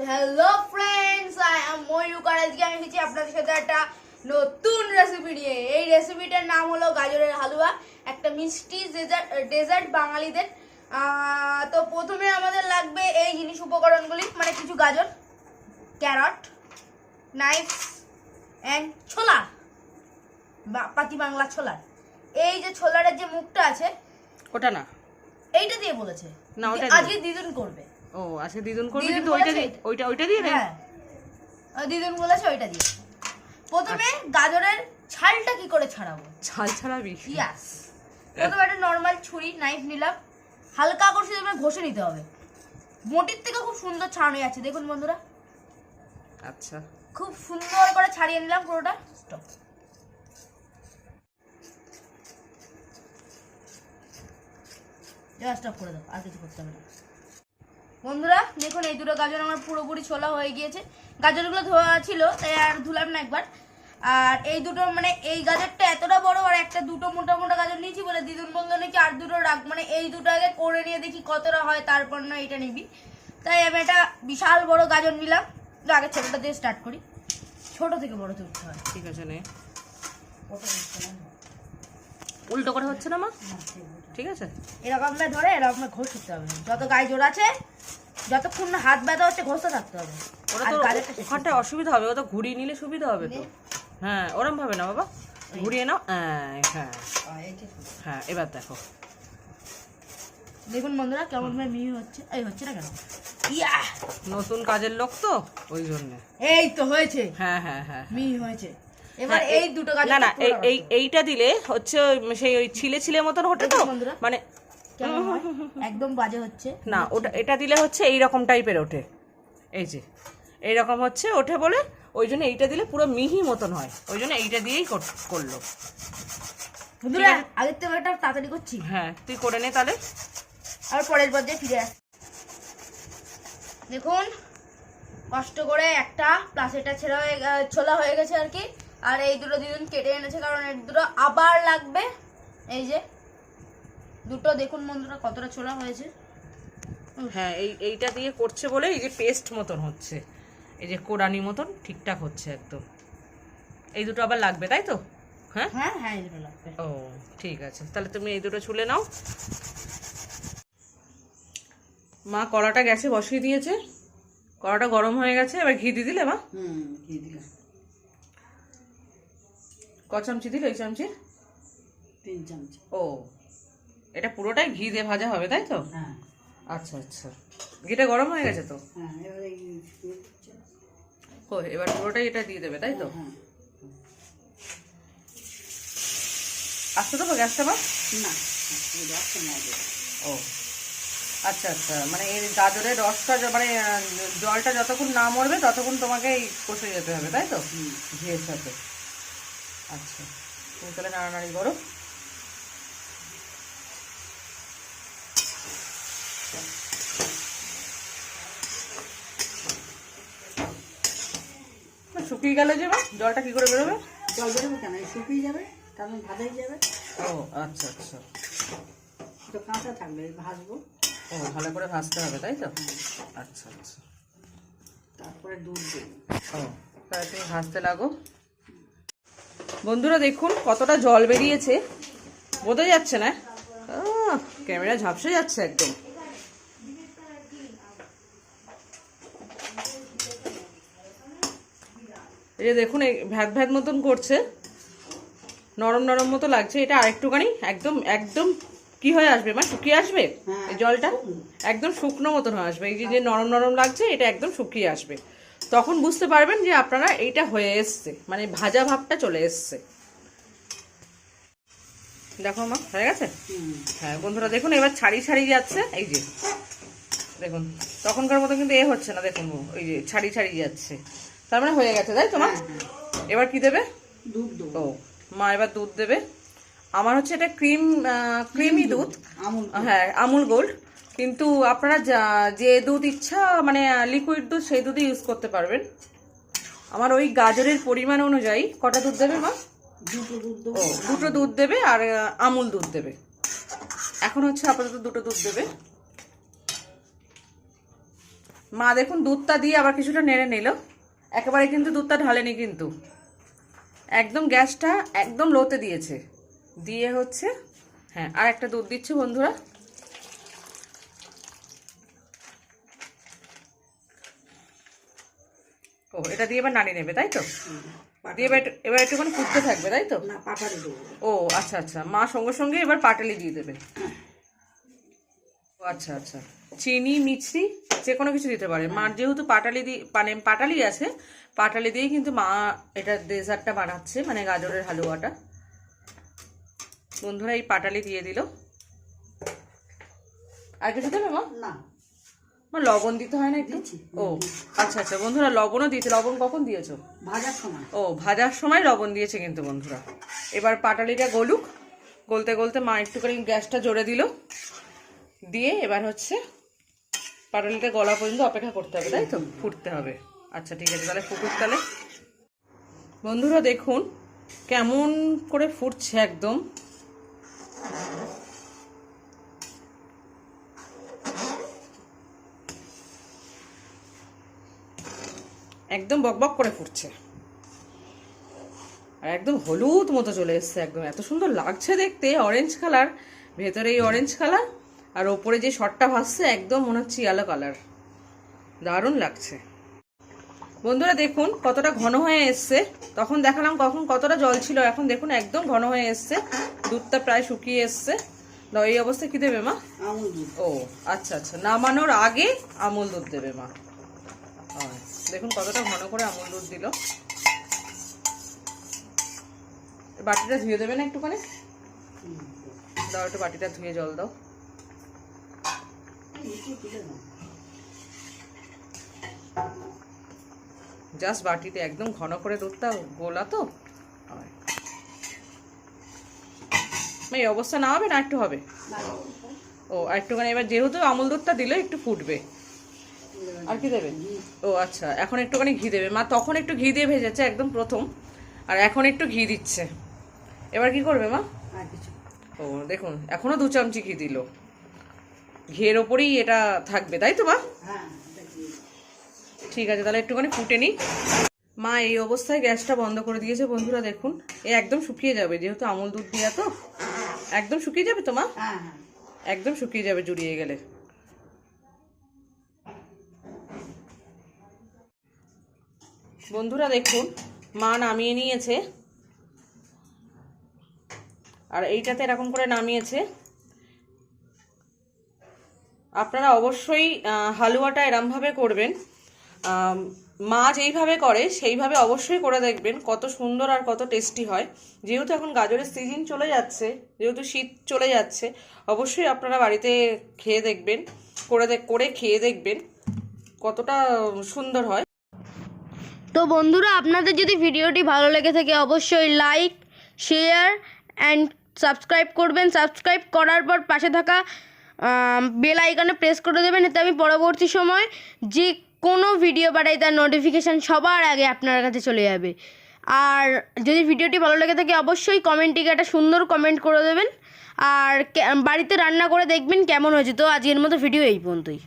Hello friends, I am Mayuk আর আজকে আমি এসেছি আপনাদের সাথে একটা নতুন রেসিপি নিয়ে। এই রেসিপিটার নাম হলো গাজরের হালুয়া, একটা মিষ্টি ডেজার্ট বাঙালিদের। তো প্রথমে আমাদের লাগবে এই জিনিস উপকরণগুলি, মানে কিছু গাজর, ক্যারট, নাইফ অ্যান্ড ছোলা, পাতি বাংলা ছোলা। এই যে ছোলার যে মুখটা আছে ওটা না, এইটা দিয়ে বলেছে না, ওটা আজকে দিদুন করবে। ও আজকে দিদুন করবে, কিন্তু ওইটা দিয়ে হ্যাঁ দিদুন বলেছে ওইটা দিয়ে। প্রথমে গাজরের ছালটা কি করে ছাড়াবো? ছাল ছাড়াবি? ইয়েস। প্রথমে একটা নরমাল ছুরি নাইফ নিলাম, হালকা করে শুধু ঘষে নিতে হবে। মোটির থেকে খুব সুন্দর ছাড়ানো যাচ্ছে, দেখুন বন্ধুরা। আচ্ছা, খুব সুন্দর করে ছাড়িয়ে নিলাম পুরোটা। স্টপ। স্টপ করে দাও, আর কিছু করতে হবে না। বন্ধুরা দেখুন, এই দুটো গাজর আমার পুরোপুরি ছোলা হয়ে গিয়েছে। গাজরগুলো ধোয়া ছিল তাই আর ধুলাম না একবার। আর এই দুটো মানে এই গাজরটা এতটা বড়, আর একটা দুটো মোটা মোটা গাজর নিয়েছি বলে দিদুন বললো নাকি আর দুটো রাখ, মানে এই দুটো আগে করে নিয়ে দেখি কতটা হয়, তারপর না এটা নিবি। তাই আমি একটা বিশাল বড় গাজর নিলাম। তো আগে ছোটটা দিয়ে স্টার্ট করি, ছোট থেকে বড় তুলতে হয়। ঠিক আছে, নে উল্টো করে হচ্ছে না মা? ঠিক আছে, এরকম ধরে এরকম ঘষতে হবে। যত গাজর আছে যতক্ষণ না হাত ব্যথা হচ্ছে ঘষতে থাকতে হবে। ওখানটা অসুবিধা হবে, ও তো ঘুরিয়ে নিলে সুবিধা হবে তো। হ্যাঁ, ওরম ভাবে না বাবা, ঘুরিয়ে নাও। হ্যাঁ হ্যাঁ, এবার দেখো, দেখুন বন্ধুরা কেমন মিহি হচ্ছে। এই হচ্ছে না কেন? ইয়া, নতুন কাজের লোক তো ওই জন্য। এই তো হয়েছে। হ্যাঁ হ্যাঁ হ্যাঁ, মিহি হয়েছে। এবার এই দুটো গাজর, না না, এইটা দিলে হচ্ছে সেই ওই ছিলে ছিলে মতন ওঠে তো, মানে একদম বাজে হচ্ছে না। ওটা এটা দিলে হচ্ছে এই রকম টাইপের ওঠে, এই যে এই রকম হচ্ছে ওঠে বলে ওই জন্য এইটা দিলে পুরো মিহি মতন হয়, ওই জন্য এইটা দিয়েই করলো। আগের থেকে এটা তাড়াতাড়ি করছি। হ্যাঁ, তুই করে নে তাহলে, আর পরের পর্যায়ে ফিরে আস। দেখুন কষ্ট করে একটা প্লাস এটা ছেড়া হয়ে ছোলা হয়ে গেছে আর কি। আর এই দুটো দিদুন কেটে এনেছে, কারণ এই দুটো আবার লাগবে। এই যে দুটো দেখুন বন্ধুরা কতটা ছোলা হয়েছে। হ্যাঁ, এইটা দিয়ে করছে বলে এই যে পেস্ট মতন হচ্ছে, এই যে কোরানি মতন ঠিকঠাক হচ্ছে একদম। এই দুটো আবার লাগবে, তাই তো? হ্যাঁ হ্যাঁ হ্যাঁ, এই দুটো লাগবে। ও ঠিক আছে, তাহলে তুমি এই দুটো ছুলে নাও। মা কড়াটা গ্যাসে বসিয়ে দিয়েছে, কড়াটা গরম হয়ে গেছে। এবার ঘি দিয়ে দিলে মা? ঘি দিলাম। ক চামচি দিলে? এই চামচি 3 চামচি। ও, এটা পুরোটাই ঘি দিয়ে ভাজা হবে, তাই তো? হ্যাঁ। আচ্ছা আচ্ছা, ঘিটা গরম হয়ে গেছে তো? হ্যাঁ, এবার পুরোটাই এটা দিয়ে দেবে, তাই তো? হ্যাঁ। আসতে দেবো গ্যাসটা বা? না, ও আচ্ছা আচ্ছা, মানে এই গাজরের রসটা মানে জলটা যতক্ষণ না মরবে ততক্ষণ তোমাকে এই কষে যেতে হবে, তাই তো? ঘিয়ের সাথে। আচ্ছা, তুমি তাহলে নাড়ানাড়ি করো। শুকিয়ে গেলে যে জলটা কি করে বেরোবে? জল বেরোবে কেন, শুকিয়ে যাবে, তারপর ভাজাই যাবে। ও আচ্ছা আচ্ছা, তো কাঁচা থাকবে, ভাজবো। ও, ভালো করে ভাজতে হবে, তাই তো? আচ্ছা আচ্ছা, তারপরে দুধ দেবো। ও, তাহলে তুমি ভাজতে লাগো। বন্ধুরা দেখুন কতটা জল বেরিয়েছে, বোঝা যাচ্ছে না? ক্যামেরা ঝাপসে যাচ্ছে একদম। এই যে দেখুন, এই ভ্যাদ ভ্যাদ মতন করছে, নরম নরম মতো লাগছে। এটা আরেকটুখানি একদম একদম কি হয়ে আসবে মা? শুকিয়ে আসবে এই জলটা, একদম শুকনো মতন হয়ে আসবে। এই যে নরম নরম লাগছে, এটা একদম শুকিয়ে আসবে। তখন বুঝতে পারবেন যে আপনারা এইটা হয়ে এসছে, মানে ভাজা ভাবটা চলে এসছে। দেখো মা, হয়ে গেছে। হ্যাঁ বন্ধুরা দেখুন, এবার ছাড়ি ছাড়ি যাচ্ছে। এই যে দেখুন, তখনকার মতো কিন্তু এ হচ্ছে না, দেখুন ওই যে ছাড়ি ছাড়ি যাচ্ছে, তার মানে হয়ে গেছে, তাই তো মা? এবার কি দেবে? দুধ দেবো। ও মা, এবার দুধ দেবে। আমার হচ্ছে এটা ক্রিমি দুধ, হ্যাঁ আমুল গোল্ড। কিন্তু আপনারা যে দুধ ইচ্ছা, মানে লিকুইড দুধ, সেই দুধই ইউজ করতে পারবেন। আমার ওই গাজরের পরিমাণ অনুযায়ী কটা দুধ দেবে মা? দুটো দুধ দেবে, আর আমুল দুধ দেবে। এখন হচ্ছে আপাতত দুটো দুধ দেবে। মা দেখুন দুধটা দিয়ে আবার কিছুটা নেড়ে নিল, একেবারে কিন্তু দুধটা ঢালেনি, কিন্তু একদম গ্যাসটা একদম লোতে দিয়েছে, দিয়ে হচ্ছে হ্যাঁ আর একটা দুধ দিচ্ছে বন্ধুরা। ও এটা দিয়ে এবার নাড়িয়ে নেবে তাই তো, দিয়ে এবার একটুখানি ফুটতে থাকবে তাই তো। ও আচ্ছা আচ্ছা, মা সঙ্গে সঙ্গে এবার পাটালি দিয়ে দেবে। ও আচ্ছা আচ্ছা, চিনি মিছরি যে কোনো কিছু দিতে পারে, মার যেহেতু পাটালি দিয়ে মানে পাটালি আছে, পাটালি দিয়েই কিন্তু মা এটা ডেজার্টটা বানাচ্ছে, মানে গাজরের হালুয়াটা। বন্ধুরা এই পাটালি দিয়ে দিল, আর কিছু দেবে মা? না, মা লবণ দিতে হয় না একটু? ও আচ্ছা আচ্ছা বন্ধুরা, লবণও দিয়েছে। লবণ কখন দিয়েছো? ভাজার সময়। ও ভাজার সময় লবণ দিয়েছে কিন্তু বন্ধুরা। এবার পাটালিটা গলুক, গলতে গলতে মা একটুখানি গ্যাসটা জোরে দিল, দিয়ে এবার হচ্ছে পাটালিটা গলা পর্যন্ত অপেক্ষা করতে হবে তাই তো, ফুটতে হবে। আচ্ছা ঠিক আছে, তাহলে ফুটুক তাহলে। বন্ধুরা দেখুন কেমন করে ফুটছে, একদম একদম বকবক করে ফুটছে, আর একদম হলুদ মতো চলে এসছে, একদম এত সুন্দর লাগছে দেখতে, অরেঞ্জ কালার, ভেতরে এই অরেঞ্জ কালার, আর ওপরে যে শটটা ভাসছে একদম মনে হচ্ছে ইয়েলো কালার, দারুণ লাগছে। বন্ধুরা দেখুন কতটা ঘন হয়ে এসছে, তখন দেখালাম কখন কতটা জল ছিল, এখন দেখুন একদম ঘন হয়ে এসছে, দুধটা প্রায় শুকিয়ে এসছে। এই অবস্থায় কি দেবে মা? আমুল দুধ। ও আচ্ছা আচ্ছা, নামানোর আগে আমুল দুধ দেবে মা। দেখুন কতটা ঘন করে আমুল দুধ দিল। বাটিটা ধুয়ে দেবে না একটুখানি? দাও একটু বাটিটা ধুয়ে জল দাও। জাস্ট বাটিতে একদম ঘন করে দুধটা গোলা তো। এই অবস্থা না হবে না একটু হবে? ও একটুখানি, এবার যেহেতু আমুল দুধটা দিলে একটু ফুটবে, আর কি দেবে? ও আচ্ছা, এখন একটুখানি ঘি দেবে মা, তখন একটু ঘি দিয়ে ভেজেছে একদম প্রথম, আর এখন একটু ঘি দিচ্ছে। এবার কি করবে মা? ও দেখুন এখনো 2 চামচি ঘি দিল, ঘিয়ের ওপরেই এটা থাকবে তাই তো মা? ঠিক আছে, তাহলে একটুখানি ফুটে নি। মা এই অবস্থায় গ্যাসটা বন্ধ করে দিয়েছে বন্ধুরা, দেখুন এ একদম শুকিয়ে যাবে, যেহেতু আমুল দুধ দিয়া তো একদম শুকিয়ে যাবে তো মা, একদম শুকিয়ে যাবে জুড়িয়ে গেলে। বন্ধুরা দেখুন মা নামিয়ে নিয়েছে, আর এইটাতে এরকম করে নামিয়েছে। আপনারা অবশ্যই হালুয়াটা এরমভাবে করবেন, মা যেইভাবে করে সেইভাবে অবশ্যই করে দেখবেন, কত সুন্দর আর কত টেস্টি হয়। যেহেতু এখন গাজরের সিজন চলে যাচ্ছে, যেহেতু শীত চলে যাচ্ছে, অবশ্যই আপনারা বাড়িতে খেয়ে দেখবেন, করে খেয়ে দেখবেন কতটা সুন্দর হয়। তো বন্ধুরা আপনাদের যদি ভিডিওটি ভালো লেগে থাকে অবশ্যই লাইক শেয়ার অ্যান্ড সাবস্ক্রাইব করবেন। সাবস্ক্রাইব করার পর পাশে থাকা বেল আইকনে প্রেস করে দেবেন, এতে আমি পরবর্তী সময় যে কোনো ভিডিও পাঠাই তার নোটিফিকেশান সবার আগে আপনার কাছে চলে যাবে। আর যদি ভিডিওটি ভালো লেগে থাকে অবশ্যই কমেন্টটিকে একটা সুন্দর কমেন্ট করে দেবেন, আর বাড়িতে রান্না করে দেখবেন কেমন হয়েছে। তো আজকের মতো ভিডিও এই পর্যন্তই।